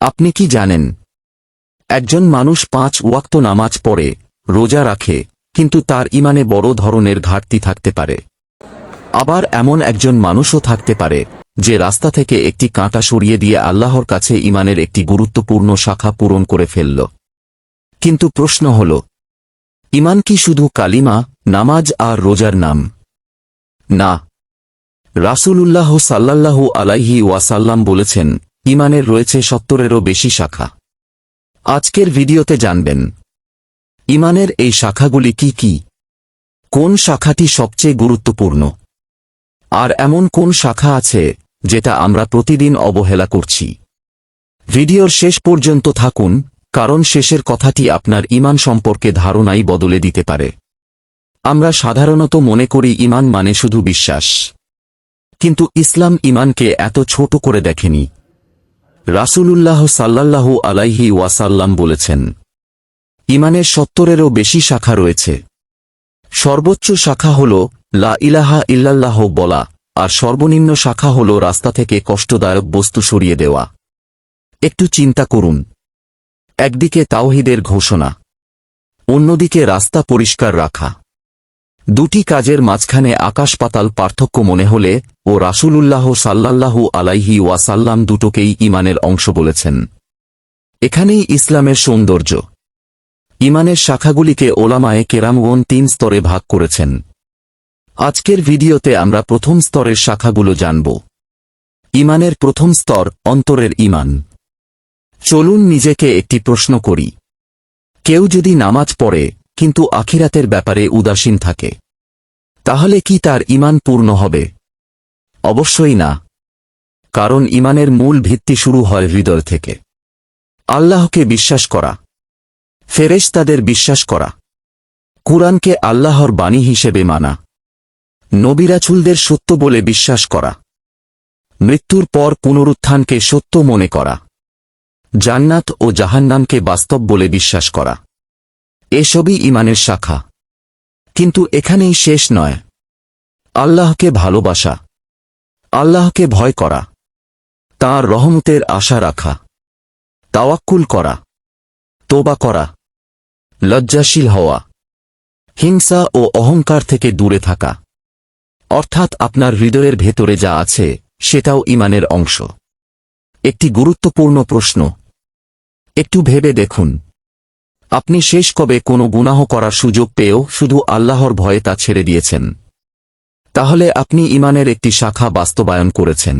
আপনি কি জানেন, একজন মানুষ 5 ওয়াক্ত নামাজ পড়ে, রোজা রাখে, কিন্তু তার ঈমানে বড় ধরনের ঘাটতি থাকতে পারে। আবার এমন একজন মানুষও থাকতে পারে যে রাস্তা থেকে একটি কাঁটা সরিয়ে দিয়ে আল্লাহর কাছে ঈমানের একটি গুরুত্বপূর্ণ শাখা পূরণ করে ফেলল। কিন্তু প্রশ্ন হল, ঈমান কি শুধু কালিমা, নামাজ আর রোজার নাম? না। রাসূলুল্লাহ সাল্লাল্লাহু আলাইহি ওয়াসাল্লাম বলেছেন, ঈমানের রয়েছে 70-এরও বেশি শাখা। আজকের ভিডিওতে জানবেন ঈমানের এই শাখাগুলি কি কি, কোন শাখাটি সবচেয়ে গুরুত্বপূর্ণ, আর এমন কোন শাখা আছে যেটা আমরা প্রতিদিন অবহেলা করছি। ভিডিওর শেষ পর্যন্ত থাকুন, কারণ শেষের কথাটি আপনার ঈমান সম্পর্কে ধারণাই বদলে দিতে পারে। আমরা সাধারণত মনে করি ঈমান মানে শুধু বিশ্বাস, কিন্তু ইসলাম ঈমানকে এত ছোট করে দেখেনি। রাসূলুল্লাহ সাল্লাল্লাহু আলাইহি ওয়াসাল্লাম বলেছেন, ঈমানের 70-এরও বেশি শাখা রয়েছে। সর্বোচ্চ শাখা হল লা ইলাহা ইল্লাল্লাহ বলা, আর সর্বনিম্ন শাখা হল রাস্তা থেকে কষ্টদায়ক বস্তু সরিয়ে দেওয়া। একটু চিন্তা করুন, একদিকে তাওহীদের ঘোষণা, অন্যদিকে রাস্তা পরিষ্কার রাখা। দুটি কাজের মাঝখানে আকাশ পাতাল পার্থক্য মনে হলে ও রাসূলুল্লাহ সাল্লাল্লাহু আলাইহি ওয়াসাল্লাম দুটোকেই ঈমানের অংশ বলেছেন। এখানেই ইসলামের সৌন্দর্য। ঈমানের শাখাগুলিকে ওলামায়ে কেরামগণ 3 স্তরে ভাগ করেছেন। আজকের ভিডিওতে আমরা প্রথম স্তরের শাখাগুলো জানব। ঈমানের প্রথম স্তর, অন্তরের ঈমান। চলুন নিজেকে একটি প্রশ্ন করি। কেউ যদি নামাজ পড়ে কিন্তু আখিরাতের ব্যাপারে উদাসীন থাকে, তাহলে কি তার ঈমান পূর্ণ হবে? অবশ্যই না, কারণ ঈমানের মূল ভিত্তি শুরু হয় হৃদয় থেকে। আল্লাহকে বিশ্বাস করা, ফেরেশতাদের বিশ্বাস করা, কুরআনকে আল্লাহর বাণী হিসেবে মানা, নবী রাসূলদের সত্য বলে বিশ্বাস করা, মৃত্যুর পর পুনরুত্থানকে সত্য মনে করা, জান্নাত ও জাহান্নামকে বাস্তব বলে বিশ্বাস করা। এসবই ঈমানের শাখা। কিন্তু এখানেই শেষ নয়। আল্লাহকে ভালোবাসা, আল্লাহকে ভয় করা, তাঁর রহমতের আশা রাখা, তাওয়াক্কুল করা, তোবা করা, লজ্জাশীল হওয়া, হিংসা ও অহংকার থেকে দূরে থাকা, অর্থাৎ আপনার হৃদয়ের ভেতরে যা আছে সেটাও ঈমানের অংশ। একটি গুরুত্বপূর্ণ প্রশ্ন, একটু ভেবে দেখুন, আপনি শেষ কবে কোনো গুনাহ করার সুযোগ পেয়েও শুধু আল্লাহর ভয়ে তা ছেড়ে দিয়েছেন? তাহলে আপনি ঈমানের একটি শাখা বাস্তবায়ন করেছেন।